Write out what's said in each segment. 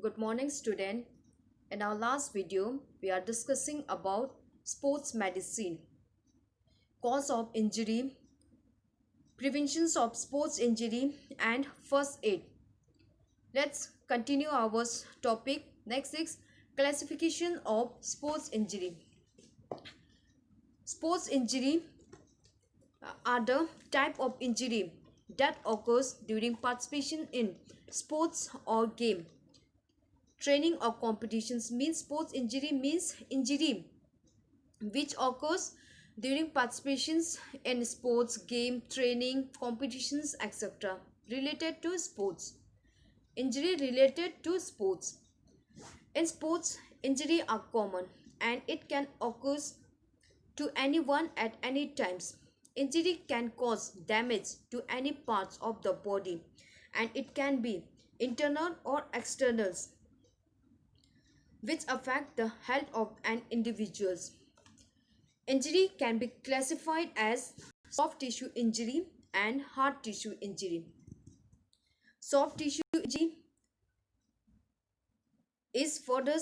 Good morning, student. In our last video, we are discussing about sports medicine, cause of injury, preventions of sports injury, and first aid. Let's continue our topic. Next is classification of sports injury. Sports injury are the type of injury that occurs during participation in sports or game. Training or competitions means sports injury means injury which occurs during participations in sports, game, training, competitions, etc. related to sports. Injury related to sports. In sports, injury are common and it can occur to anyone at any times. Injury can cause damage to any parts of the body and it can be internal or external which affect the health of an individual. Injury can be classified as soft tissue injury and hard tissue injury. Soft tissue injury is further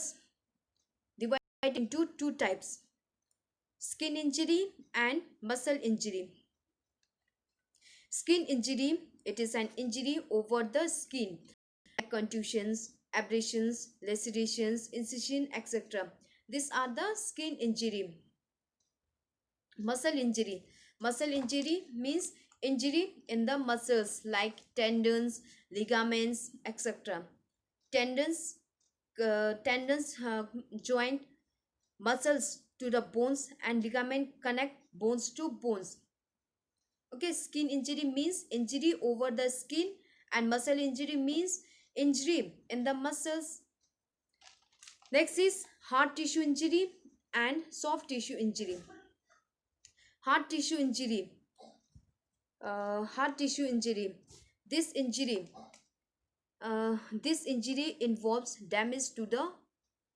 divided into two types: skin injury and muscle injury. Skin injury, it is an injury over the skin, like contusions, abrasions, lacerations, incision, etc. These are the skin injury. Muscle injury. Muscle injury means injury in the muscles like tendons, ligaments, etc. Tendons, joint muscles to the bones, and ligament connect bones to bones. Okay, skin injury means injury over the skin, and muscle injury means injury in the muscles. Next is hard tissue injury and soft tissue injury. Hard tissue injury. Hard tissue injury. This injury, this injury involves damage to the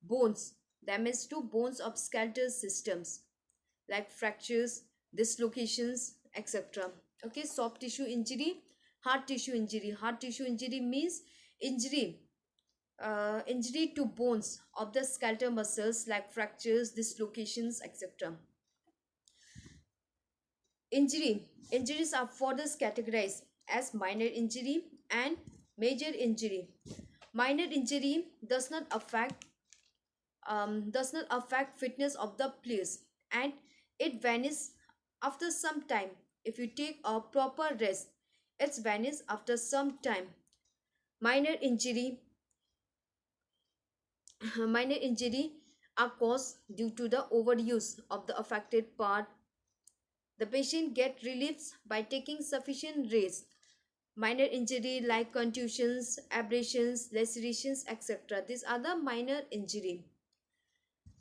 bones, damage to bones of skeletal systems like fractures, dislocations, etc. Okay, soft tissue injury, hard tissue injury. Hard tissue injury means injury, injury to bones of the skeletal muscles like fractures, dislocations, etc. Injuries are further categorized as minor injury and major injury. Minor injury does not affect fitness of the players and it vanishes after some time. If you take a proper rest, it's vanished after some time. Minor injury minor injury are caused due to the overuse of the affected part. The patient get relief by taking sufficient rest. Minor injury like contusions, abrasions, lacerations, etc. These are the minor injury.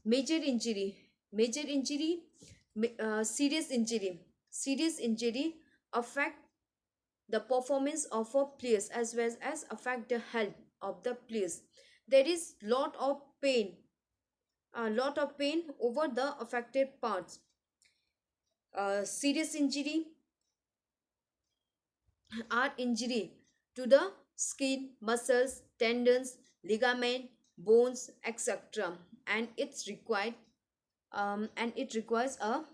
Major injury. Major injury, serious injury. Serious injury affect the performance of a players as well as affect the health of the players. There is a lot of pain over the affected parts. Serious injury are injury to the skin, muscles, tendons, ligament, bones, etc. And it requires a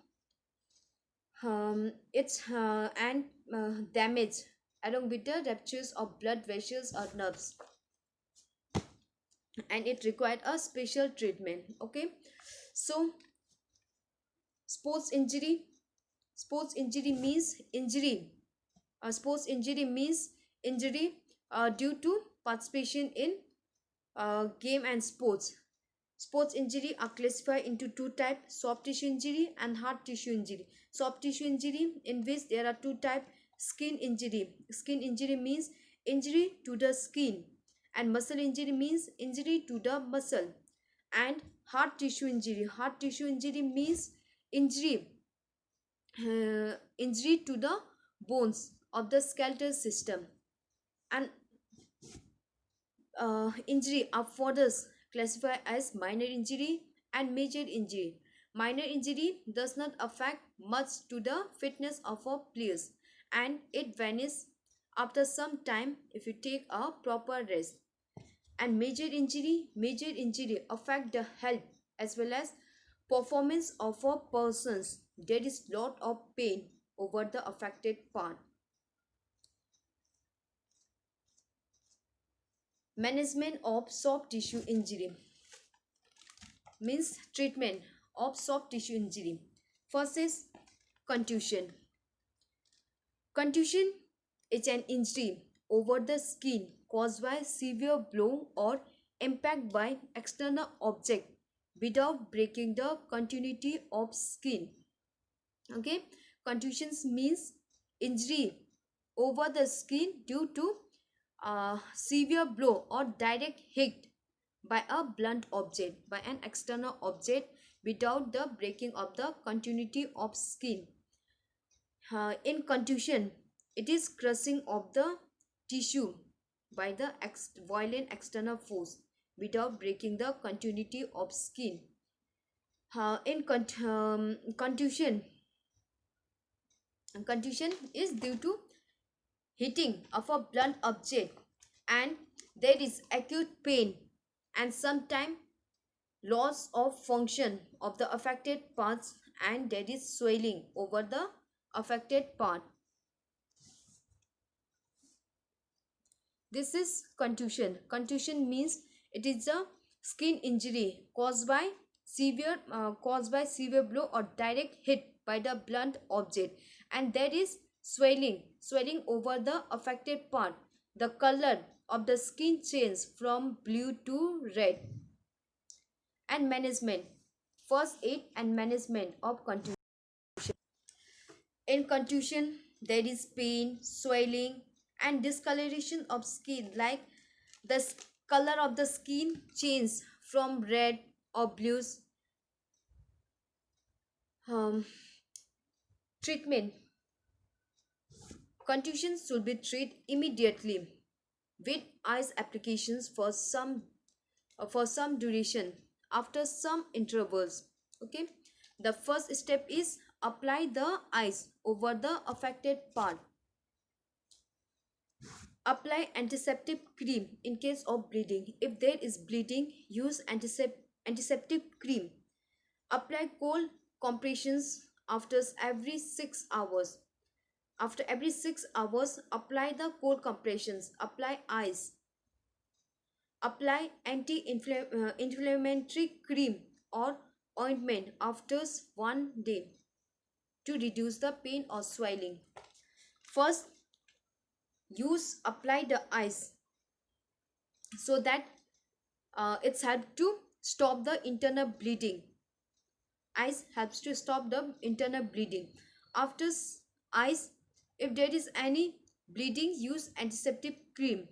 it's and damage along with the ruptures of blood vessels or nerves, and it required a special treatment. Okay, so sports injury. Sports injury means injury. Sports injury means injury due to participation in game and sports. Sports injury are classified into two types: soft tissue injury and hard tissue injury. Soft tissue injury, in which there are two types: skin injury. Skin injury means injury to the skin, and muscle injury means injury to the muscle. And hard tissue injury. Hard tissue injury means injury injury to the bones of the skeletal system. And injury are further classified as minor injury and major injury. Minor injury does not affect much to the fitness of a players and it vanishes after some time if you take a proper rest. And major injury affect the health as well as performance of a person's. There is lot of pain over the affected part. Management of soft tissue injury means treatment of soft tissue injury. First is contusion. Contusion is an injury over the skin caused by severe blow or impact by external object without breaking the continuity of skin. Okay, contusions means injury over the skin due to severe blow or direct hit by a blunt object, by an external object without the breaking of the continuity of skin. In contusion, it is crushing of the tissue by the violent external force without breaking the continuity of skin. Contusion is due to hitting of a blunt object, and there is acute pain and sometimes loss of function of the affected parts, and there is swelling over the affected part. This is contusion. Contusion means it is a skin injury caused by severe blow or direct hit by the blunt object, and there is swelling over the affected part. The color of the skin changes from blue to red. And management. First aid and management of contusion. In contusion, there is pain, swelling, and discoloration of skin, like the color of the skin changes from red or blues. Treatment. Contusion should be treated immediately with ice applications for some duration after some intervals. Okay, the first step is apply the ice over the affected part. Apply antiseptic cream in case of bleeding. If there is bleeding, use antiseptic cream. Apply cold compressions after every 6 hours. After every 6 hours, apply the cold compressions. Apply ice. Apply anti-inflammatory cream or ointment after 1 day to reduce the pain or swelling. First, apply the ice so that it's helped to stop the internal bleeding. Ice helps to stop the internal bleeding. After ice, if there is any bleeding, use antiseptic cream.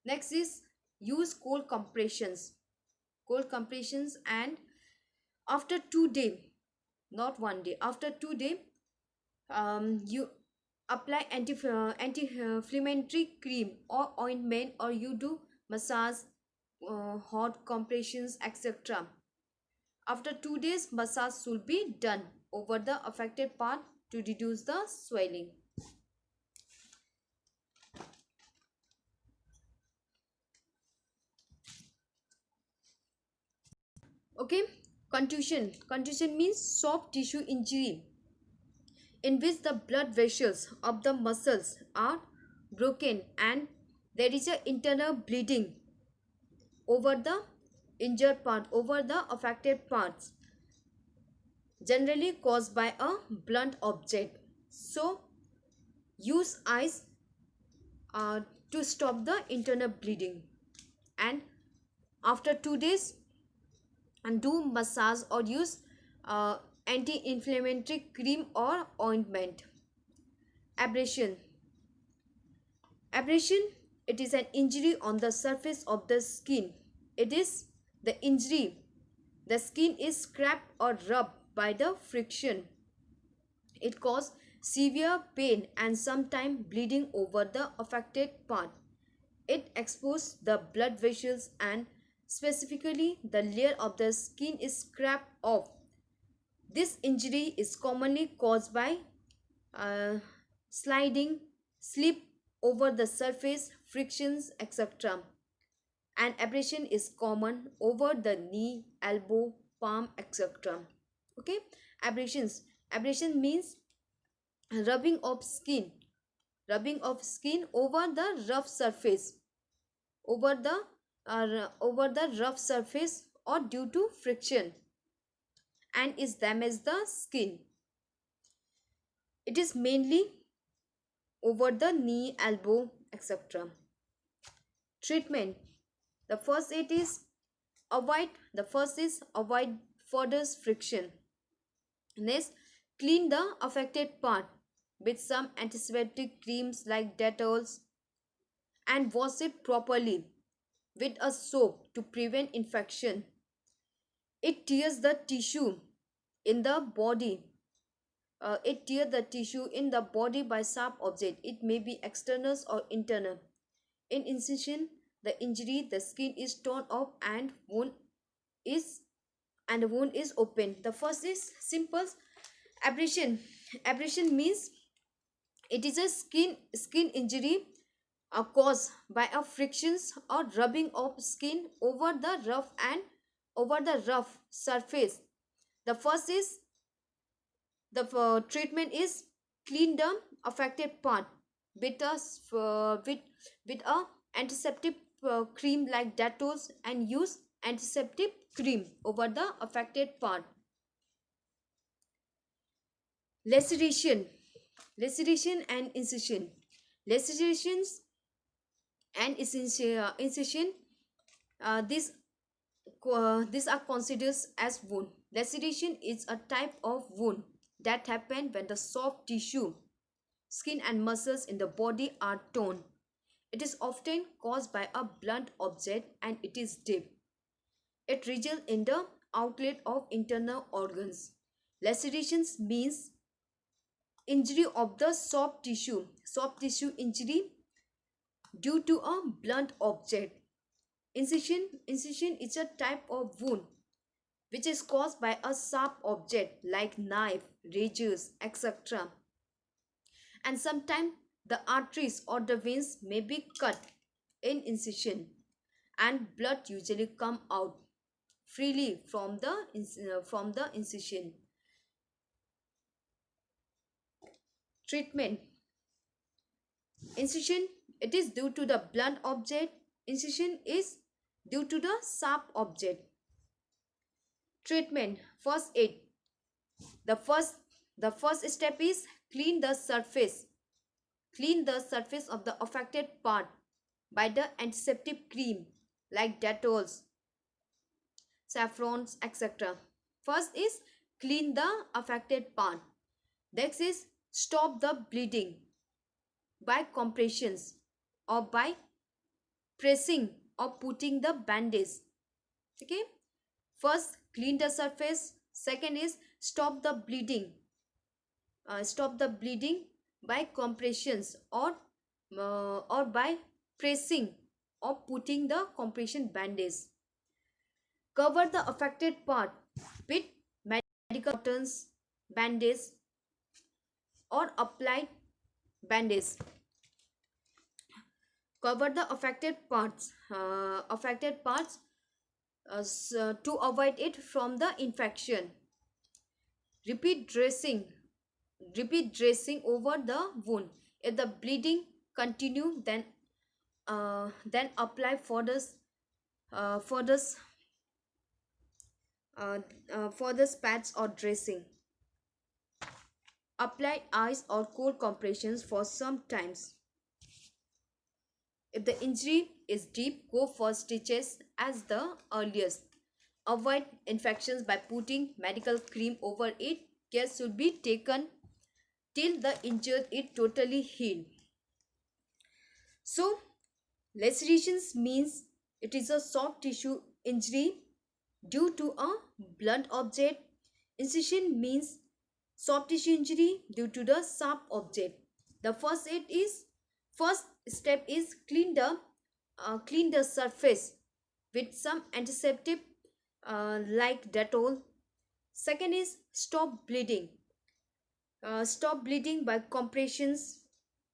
Next is use cold compressions. And after 2 days, not 1 day, after 2 days, you apply anti-inflammatory cream or ointment, or you do massage, hot compressions, etc. After 2 days, massage should be done over the affected part to reduce the swelling. Okay, contusion means soft tissue injury in which the blood vessels of the muscles are broken and there is an internal bleeding over the injured part, over the affected parts, generally caused by a blunt object. So use ice to stop the internal bleeding, and after 2 days, and do massage or use anti-inflammatory cream or ointment. Abrasion. Abrasion, it is an injury on the surface of the skin. It is the injury. The skin is scraped or rubbed by the friction. It causes severe pain and sometimes bleeding over the affected part. It exposes the blood vessels and specifically the layer of the skin is scraped off. This injury is commonly caused by sliding, slip over the surface, frictions, etc. and abrasion is common over the knee, elbow, palm, etc. Okay, abrasion means rubbing of skin, over the rough surface, over the rough surface or due to friction, and is damage the skin. It is mainly over the knee, elbow, etc. Treatment. The first it is avoid further friction. Next, clean the affected part with some antiseptic creams like Dettol and wash it properly with a soap to prevent infection. It tears the tissue in the body. It tears the tissue in the body by sharp object. It may be external or internal. In incision, the injury, the skin is torn off and is the wound is open. The first is simple abrasion. Abrasion means it is a skin injury caused by a frictions or rubbing of skin over the rough surface. The first is the treatment is clean the affected part with a antiseptic cream like Dettol and use antiseptic cream over the affected part. Laceration, and incision. Lacerations and incision, these these are considered as wound. Laceration is a type of wound that happens when the soft tissue, skin and muscles in the body are torn. It is often caused by a blunt object and it is deep. It results in the outlet of internal organs. Lacerations means injury of the soft tissue injury due to a blunt object. Incision is a type of wound which is caused by a sharp object like knife, razors, etc. And sometimes the arteries or the veins may be cut in incision and blood usually come out freely from the incision. Treatment. Incision, it is due to the blunt object. Incision is due to the sharp object. Treatment. First aid. The first step is clean the surface. Clean the surface of the affected part by the antiseptic cream like Dettols, saffrons, etc. First is clean the affected part. Next is stop the bleeding by compressions or by pressing or putting the bandage. Okay. First, clean the surface. Second is stop the bleeding by compressions or by pressing or putting the compression bandage. Cover the affected part with medical cottons, bandage or applied bandage. Cover the affected parts to avoid it from the infection. Repeat dressing over the wound. If the bleeding continue, then apply for the pads or dressing. Apply ice or cold compressions for some times. If the injury is deep, go for stitches as the earliest. Avoid infections by putting medical cream over it. Care should be taken till the injured is totally healed. So, lacerations means it is a soft tissue injury due to a blunt object. Incision means soft tissue injury due to the sharp object. The first step is clean the surface with some antiseptic like Dettol. Second is stop bleeding. Stop bleeding by compressions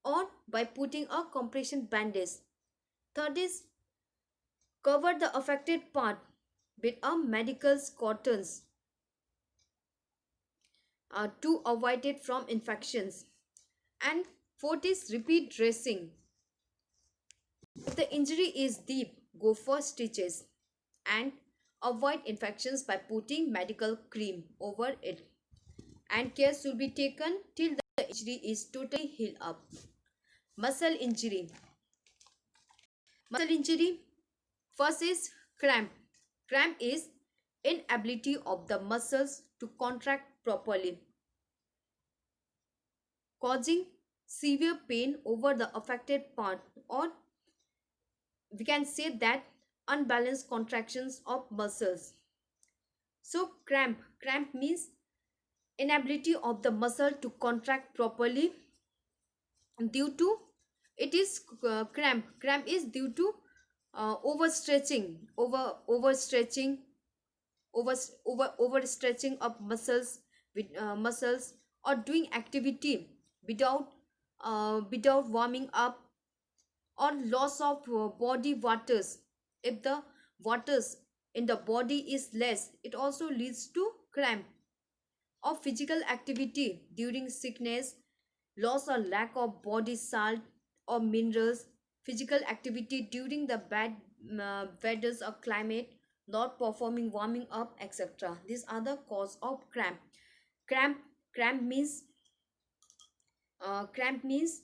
or by putting a compression bandage. Third is Cover the affected part with a medical cottons to avoid it from infections. And fourth is repeat dressing. If the injury is deep, go for stitches and avoid infections by putting medical cream over it. And care should be taken till the injury is totally healed up. Muscle injury. Muscle injury, first is cramp. Cramp is inability of the muscles to contract properly, causing severe pain over the affected part, or we can say that unbalanced contractions of muscles. So cramp means inability of the muscle to contract properly due to, it is cramp is due to overstretching, overstretching of muscles with muscles, or doing activity without warming up, or loss of body waters. If the waters in the body is less, it also leads to cramp. Or physical activity during sickness, loss or lack of body salt or minerals, physical activity during the bad weather or climate, not performing warming up, etc. These are the cause of cramp. Cramp cramp means cramp means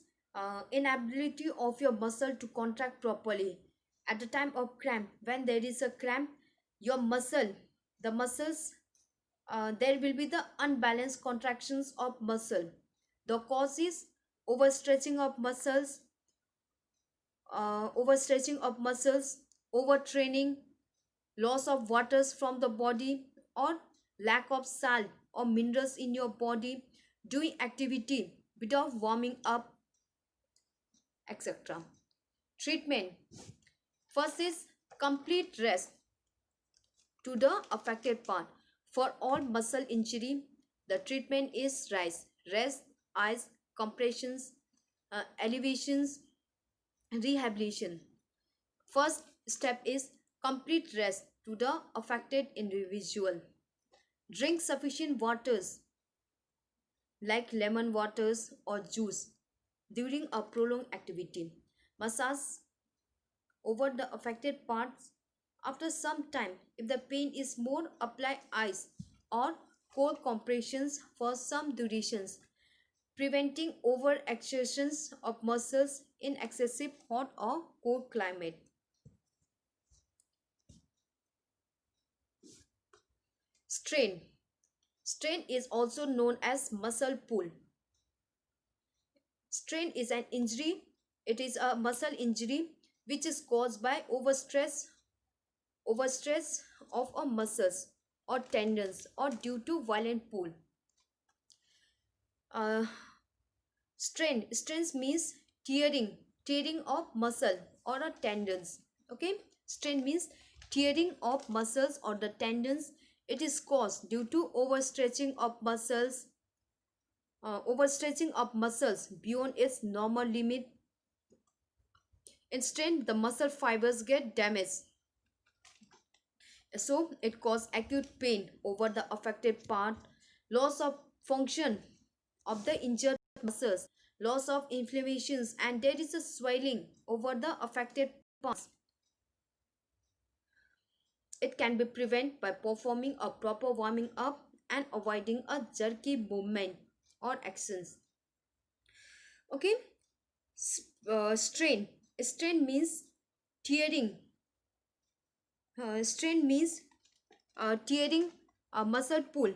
inability of your muscle to contract properly. At the time of cramp, when there is a cramp, your muscle, the muscles, there will be the unbalanced contractions of muscle. The cause is overstretching of muscles, overtraining, loss of waters from the body, or lack of salt or minerals in your body, doing activity without warming up, etc. Treatment, first is complete rest to the affected part. For all muscle injury, the treatment is rest, ice, compressions, elevations, rehabilitation. First step is complete rest to the affected individual. Drink sufficient waters like lemon waters or juice during a prolonged activity. Massage over the affected parts. After some time, if the pain is more, apply ice or cold compressions for some durations, preventing overexertions of muscles in excessive hot or cold climate. Strain. Strain is also known as muscle pull. Strain is an injury. It is a muscle injury which is caused by overstress of a muscles or tendons, or due to violent pull. Uh, strains means tearing of muscle or a tendons. Okay, strain means tearing of muscles or the tendons. It is caused due to overstretching of muscles beyond its normal limit. Instead, the muscle fibers get damaged, so it causes acute pain over the affected part, loss of function of the injured muscles, loss of inflammations, and there is a swelling over the affected parts. It can be prevented by performing a proper warming up and avoiding a jerky movement or actions. Okay, strain. Strain means tearing. Strain means tearing a muscle pull.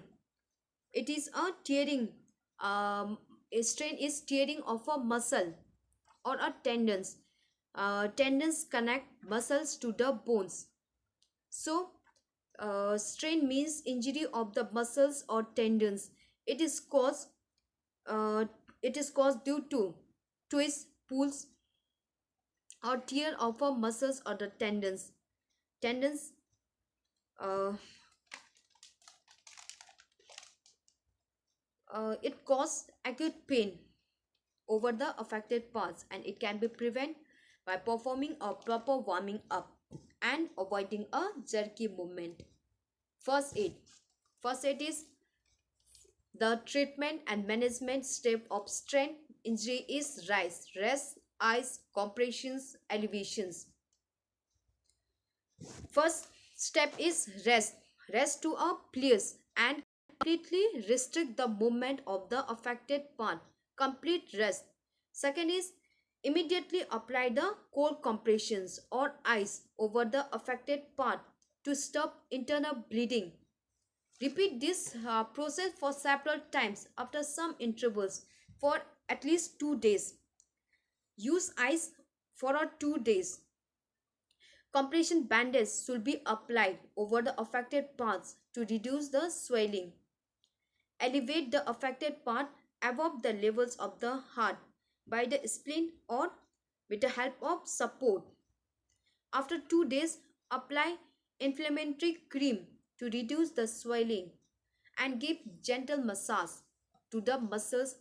It is a tearing. A strain is tearing of a muscle or a tendons. Tendons connect muscles to the bones. So, strain means injury of the muscles or tendons. It is caused. Uh, it is caused due to twists, pulls, or tear of a muscles or the tendons. Tendons. Uh, it causes acute pain over the affected parts, and it can be prevented by performing a proper warming up and avoiding a jerky movement. First aid. First aid is the treatment and management step of strain injury is rise, rest, ice, compressions, elevations. First step is rest. Rest to a place and completely restrict the movement of the affected part. Complete rest. Second is immediately apply the cold compressions or ice over the affected part to stop internal bleeding. Repeat this process for several times after some intervals for at least 2 days. Use ice for 2 days. Compression bandage should be applied over the affected parts to reduce the swelling. Elevate the affected part above the levels of the heart by the spleen or with the help of support. After 2 days, apply inflammatory cream to reduce the swelling and give gentle massage to the muscles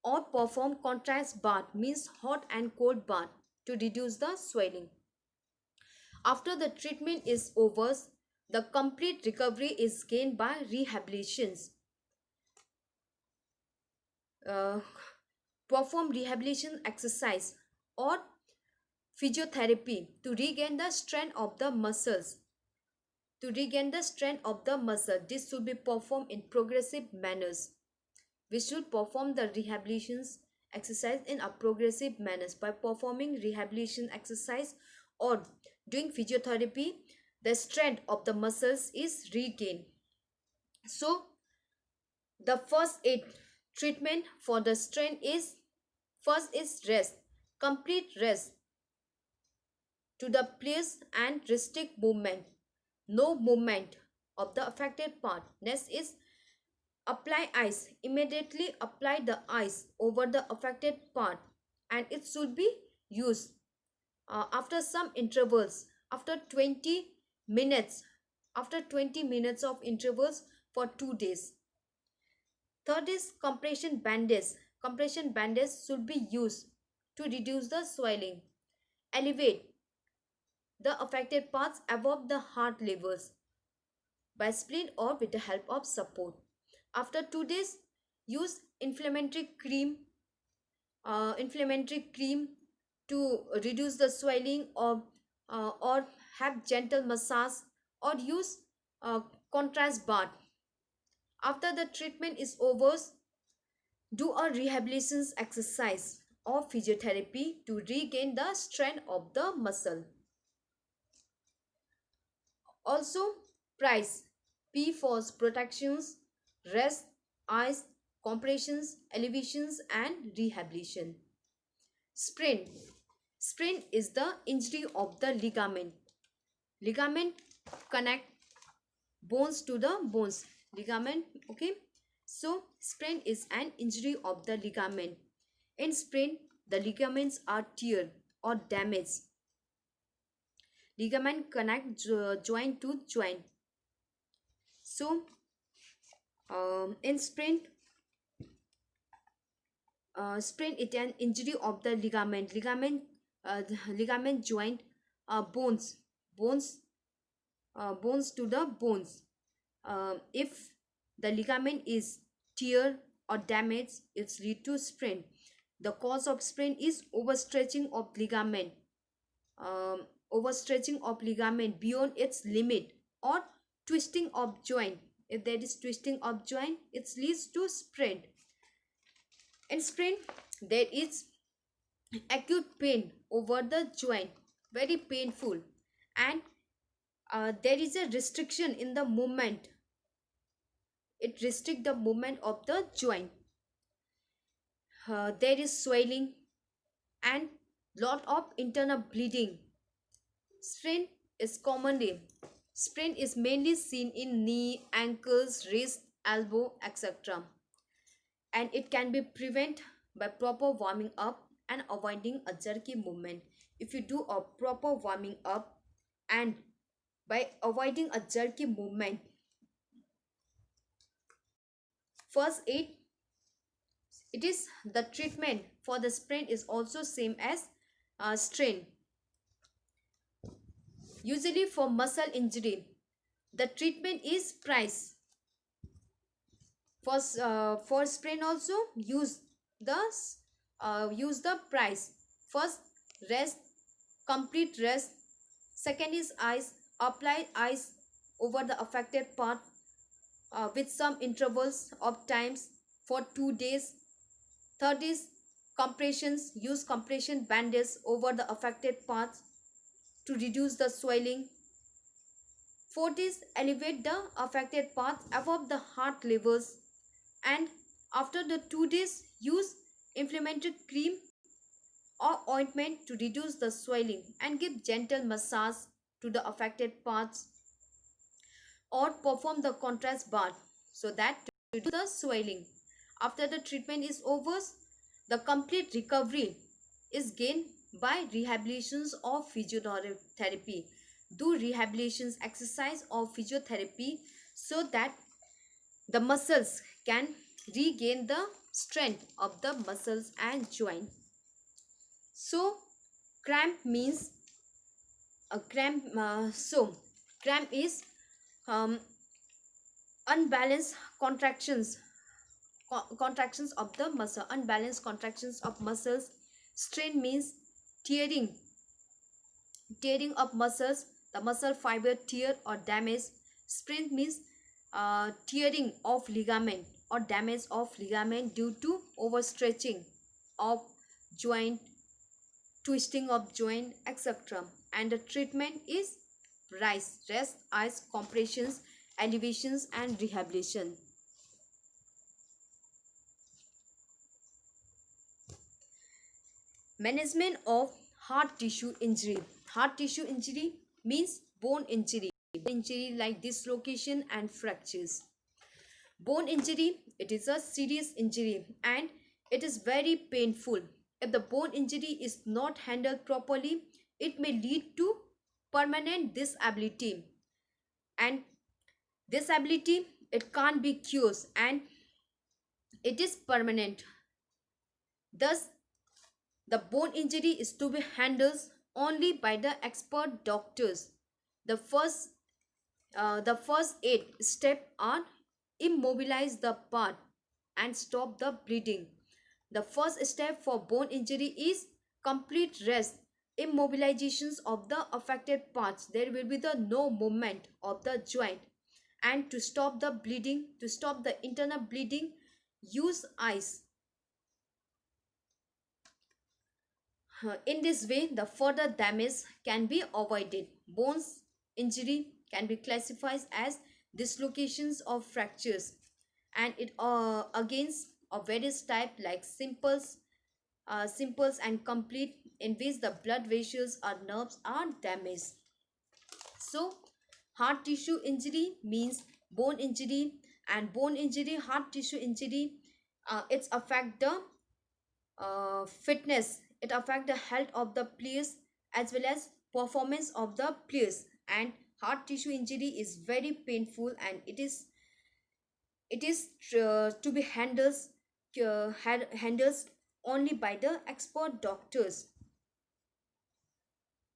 or perform contrast bath means hot and cold bath to reduce the swelling. After the treatment is over, the complete recovery is gained by rehabilitations. Uh, Perform rehabilitation exercise or physiotherapy to regain the strength of the muscles. To regain the strength of the muscle, this should be performed in progressive manners. We should perform the rehabilitation exercise in a progressive manners. By performing rehabilitation exercise or doing physiotherapy, the strength of the muscles is regained. So the first aid treatment for the strain is first is rest, complete rest to the place and restrict movement, no movement of the affected part. Next is apply ice. Immediately apply the ice over the affected part and it should be used after some intervals after 20 minutes after 20 minutes of intervals for 2 days. Third is compression bandage. Compression bandage should be used to reduce the swelling. Elevate the affected parts above the heart levels by spleen or with the help of support. After 2 days, use inflammatory cream to reduce the swelling or have gentle massage or use contrast bath. After the treatment is over, do a rehabilitation exercise or physiotherapy to regain the strength of the muscle. Also, price P for protections, rest, ice, compressions, elevations, and rehabilitation. Sprain. Sprain is the injury of the ligament. Ligament connect bones to the bones. Ligament, okay. So, sprain is an injury of the ligament. In sprain, the ligaments are teared or damaged. Ligament connect joint to joint. So, in sprain, sprain is an injury of the ligament joint, bones, bones, bones to the bones. If the ligament is tear or damaged, it's lead to sprain. The cause of sprain is overstretching of ligament, overstretching of ligament beyond its limit or twisting of joint. If there is twisting of joint, it leads to sprain. In sprain, there is acute pain over the joint, very painful, and there is a restriction in the movement. It restricts the movement of the joint. There is swelling and lot of internal bleeding. Sprain is commonly Sprain is mainly seen in knee, ankles, wrist, elbow, etc. And it can be prevented by proper warming up and avoiding a jerky movement. If you do a proper warming up and by avoiding a jerky movement, first aid, it is the treatment for the sprain is also same as strain. Usually for muscle injury, the treatment is price. For sprain also the use the price. First, rest, complete rest. Second is ice. Apply ice over the affected part with some intervals of times for 2 days. Third is compressions. Use compression bandage over the affected parts to reduce the swelling. Fourth is elevate the affected parts above the heart levels, and after the 2 days use inflammatory cream or ointment to reduce the swelling and give gentle massage to the affected parts, or perform the contrast bath so that to reduce the swelling. After the treatment is over, the complete recovery is gained by rehabilitations or physiotherapy. Do rehabilitations exercise or physiotherapy so that the muscles can regain the strength of the muscles and joint. So cramp means a cramp. Cramp is um, unbalanced contractions of the muscle. Unbalanced contractions of muscles. Strain means tearing of muscles, the muscle fiber tear or damage. Sprain means tearing of ligament or damage of ligament due to overstretching of joint, twisting of joint, etc. And the treatment is rest, ice, compressions, elevations, and rehabilitation. Management of heart tissue injury. Heart tissue injury means bone injury. Injury like dislocation and fractures. Bone injury, it is a serious injury and it is very painful. If the bone injury is not handled properly, it may lead to permanent disability. And disability, it can't be cured and it is permanent. Thus, the bone injury is to be handled only by the expert doctors. The first aid step are immobilize the part and stop the bleeding. The first step for bone injury is complete rest, immobilizations of the affected parts. There will be the no movement of the joint, and to stop the bleeding, to stop the internal bleeding, use ice. In this way, the further damage can be avoided. Bones injury can be classified as dislocations or fractures, and it against of various type like simples and complete, in which the blood vessels or nerves are damaged. So, heart tissue injury means bone injury, and bone injury, heart tissue injury, it's affect the fitness, it affect the health of the players as well as performance of the players. And heart tissue injury is very painful and it is to be handled only by the expert doctors.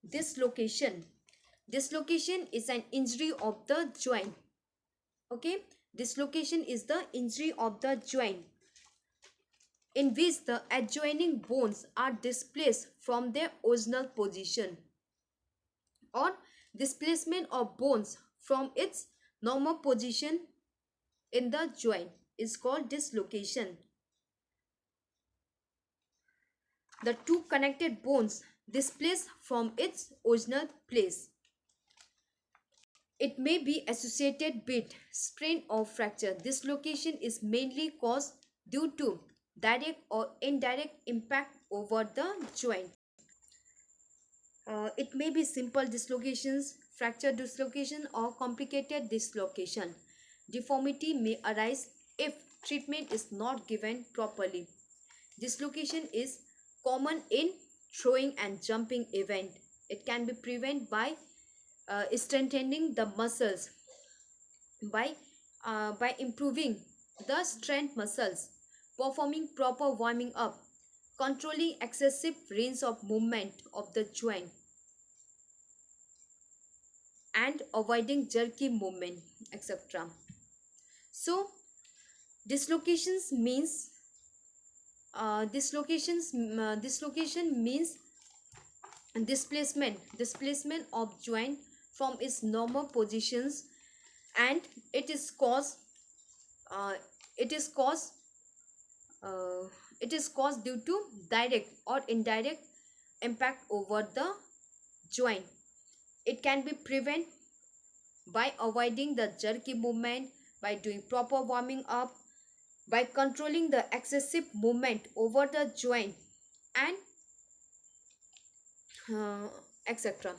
Dislocation. Dislocation is an injury of the joint. Okay, dislocation is the injury of the joint in which the adjoining bones are displaced from their original position, or displacement of bones from its normal position in the joint is called dislocation. The two connected bones displaced from its original place. It may be associated with sprain or fracture. Dislocation is mainly caused due to direct or indirect impact over the joint. It may be simple dislocations, fracture dislocation, or complicated dislocation. Deformity may arise if treatment is not given properly. Dislocation is common in throwing and jumping event. It can be prevented by strengthening the muscles by improving the strength muscles, performing proper warming up, controlling excessive range of movement of the joint. and avoiding jerky movement, etc. So dislocation means displacement of joint from its normal positions, and it is caused uh, it is caused uh, it is caused due to direct or indirect impact over the joint. It can be prevented by avoiding the jerky movement, by doing proper warming up, by controlling the excessive movement over the joint, and etc.